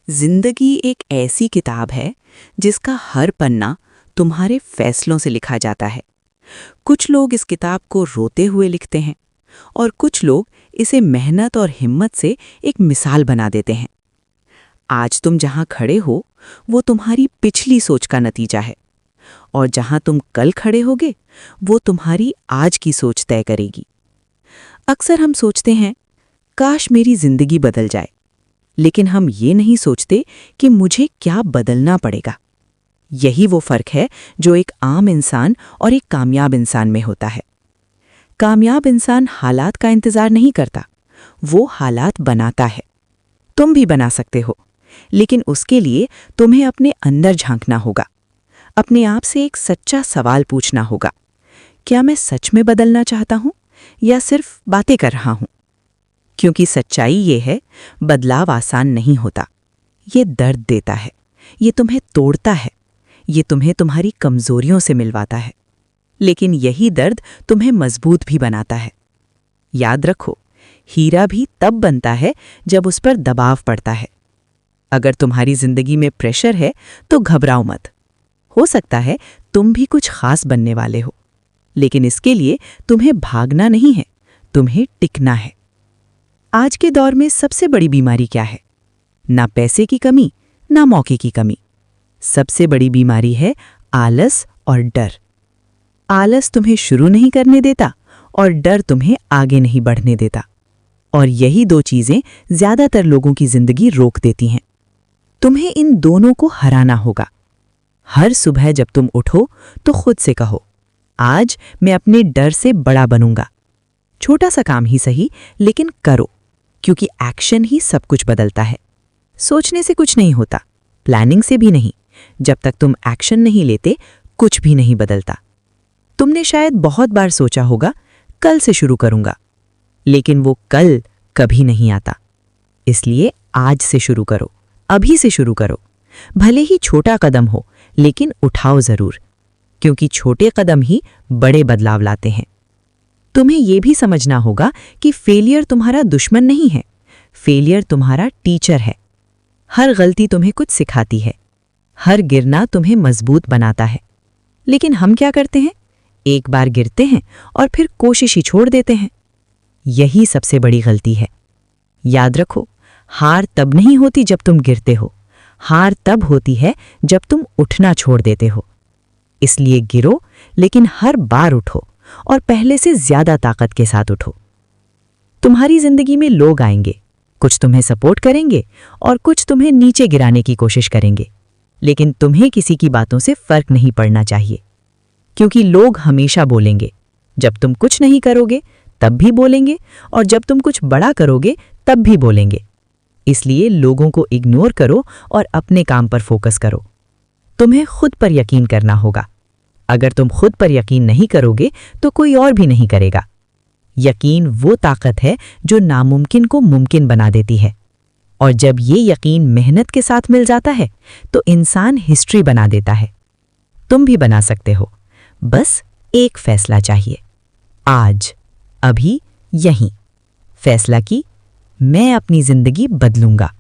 जिंदगी एक ऐसी किताब है जिसका हर पन्ना तुम्हारे फैसलों से लिखा जाता है। कुछ लोग इस किताब को रोते हुए लिखते हैं और कुछ लोग इसे मेहनत और हिम्मत से एक मिसाल बना देते हैं। आज तुम जहां खड़े हो वो तुम्हारी पिछली सोच का नतीजा है और जहां तुम कल खड़े होगे वो तुम्हारी आज की सोच तय करेगी। अक्सर हम सोचते हैं काश मेरी जिंदगी बदल जाए, लेकिन हम ये नहीं सोचते कि मुझे क्या बदलना पड़ेगा। यही वो फर्क है जो एक आम इंसान और एक कामयाब इंसान में होता है। कामयाब इंसान हालात का इंतजार नहीं करता, वो हालात बनाता है। तुम भी बना सकते हो, लेकिन उसके लिए तुम्हें अपने अंदर झांकना होगा। अपने आप से एक सच्चा सवाल पूछना होगा, क्या मैं सच में बदलना चाहता हूं या सिर्फ बातें कर रहा हूं? क्योंकि सच्चाई ये है, बदलाव आसान नहीं होता। ये दर्द देता है, ये तुम्हें तोड़ता है, ये तुम्हें तुम्हारी कमजोरियों से मिलवाता है। लेकिन यही दर्द तुम्हें मजबूत भी बनाता है। याद रखो, हीरा भी तब बनता है जब उस पर दबाव पड़ता है। अगर तुम्हारी जिंदगी में प्रेशर है तो घबराओ मत। हो सकता है तुम भी कुछ खास बनने वाले हो, लेकिन इसके लिए तुम्हें भागना नहीं है, तुम्हें टिकना है। आज के दौर में सबसे बड़ी बीमारी क्या है? ना पैसे की कमी, ना मौके की कमी। सबसे बड़ी बीमारी है आलस और डर। आलस तुम्हें शुरू नहीं करने देता और डर तुम्हें आगे नहीं बढ़ने देता। और यही दो चीजें ज्यादातर लोगों की जिंदगी रोक देती हैं। तुम्हें इन दोनों को हराना होगा। हर सुबह जब तुम उठो तो खुद से कहो, आज मैं अपने डर से बड़ा बनूंगा। छोटा सा काम ही सही, लेकिन करो, क्योंकि एक्शन ही सब कुछ बदलता है। सोचने से कुछ नहीं होता, प्लानिंग से भी नहीं। जब तक तुम एक्शन नहीं लेते, कुछ भी नहीं बदलता। तुमने शायद बहुत बार सोचा होगा, कल से शुरू करूंगा, लेकिन वो कल कभी नहीं आता। इसलिए आज से शुरू करो, अभी से शुरू करो। भले ही छोटा कदम हो, लेकिन उठाओ जरूर, क्योंकि छोटे कदम ही बड़े बदलाव लाते हैं। तुम्हें यह भी समझना होगा कि फेलियर तुम्हारा दुश्मन नहीं है, फेलियर तुम्हारा टीचर है। हर गलती तुम्हें कुछ सिखाती है, हर गिरना तुम्हें मजबूत बनाता है। लेकिन हम क्या करते हैं? एक बार गिरते हैं और फिर कोशिश ही छोड़ देते हैं। यही सबसे बड़ी गलती है। याद रखो, हार तब नहीं होती जब तुम गिरते हो, हार तब होती है जब तुम उठना छोड़ देते हो। इसलिए गिरो, लेकिन हर बार उठो और पहले से ज्यादा ताकत के साथ उठो। तुम्हारी जिंदगी में लोग आएंगे, कुछ तुम्हें सपोर्ट करेंगे और कुछ तुम्हें नीचे गिराने की कोशिश करेंगे। लेकिन तुम्हें किसी की बातों से फर्क नहीं पड़ना चाहिए, क्योंकि लोग हमेशा बोलेंगे। जब तुम कुछ नहीं करोगे तब भी बोलेंगे, और जब तुम कुछ बड़ा करोगे तब भी बोलेंगे। इसलिए लोगों को इग्नोर करो और अपने काम पर फोकस करो। तुम्हें खुद पर यकीन करना होगा। अगर तुम खुद पर यकीन नहीं करोगे तो कोई और भी नहीं करेगा। यकीन वो ताकत है जो नामुमकिन को मुमकिन बना देती है। और जब ये यकीन मेहनत के साथ मिल जाता है तो इंसान हिस्ट्री बना देता है। तुम भी बना सकते हो, बस एक फैसला चाहिए। आज, अभी, यहीं फैसला की, मैं अपनी जिंदगी बदलूंगा।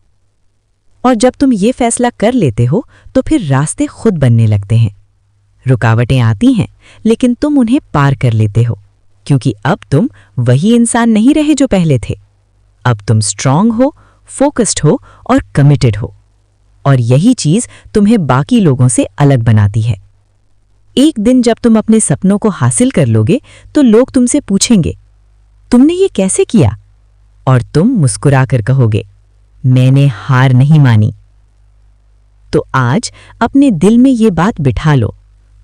और जब तुम ये फैसला कर लेते हो तो फिर रास्ते खुद बनने लगते हैं। रुकावटें आती हैं, लेकिन तुम उन्हें पार कर लेते हो, क्योंकि अब तुम वही इंसान नहीं रहे जो पहले थे। अब तुम स्ट्रांग हो, फोकस्ड हो और कमिटेड हो। और यही चीज तुम्हें बाकी लोगों से अलग बनाती है। एक दिन जब तुम अपने सपनों को हासिल कर लोगे तो लोग तुमसे पूछेंगे, तुमने ये कैसे किया? और तुम मुस्कुराकर कहोगे, मैंने हार नहीं मानी। तो आज अपने दिल में ये बात बिठा लो,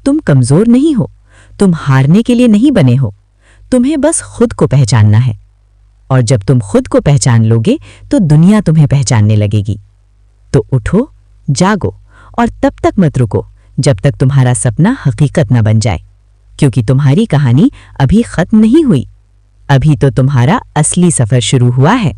तुम कमजोर नहीं हो, तुम हारने के लिए नहीं बने हो। तुम्हें बस खुद को पहचानना है। और जब तुम खुद को पहचान लोगे तो दुनिया तुम्हें पहचानने लगेगी। तो उठो, जागो और तब तक मत रुको जब तक तुम्हारा सपना हकीकत न बन जाए, क्योंकि तुम्हारी कहानी अभी खत्म नहीं हुई। अभी तो तुम्हारा असली सफर शुरू हुआ है।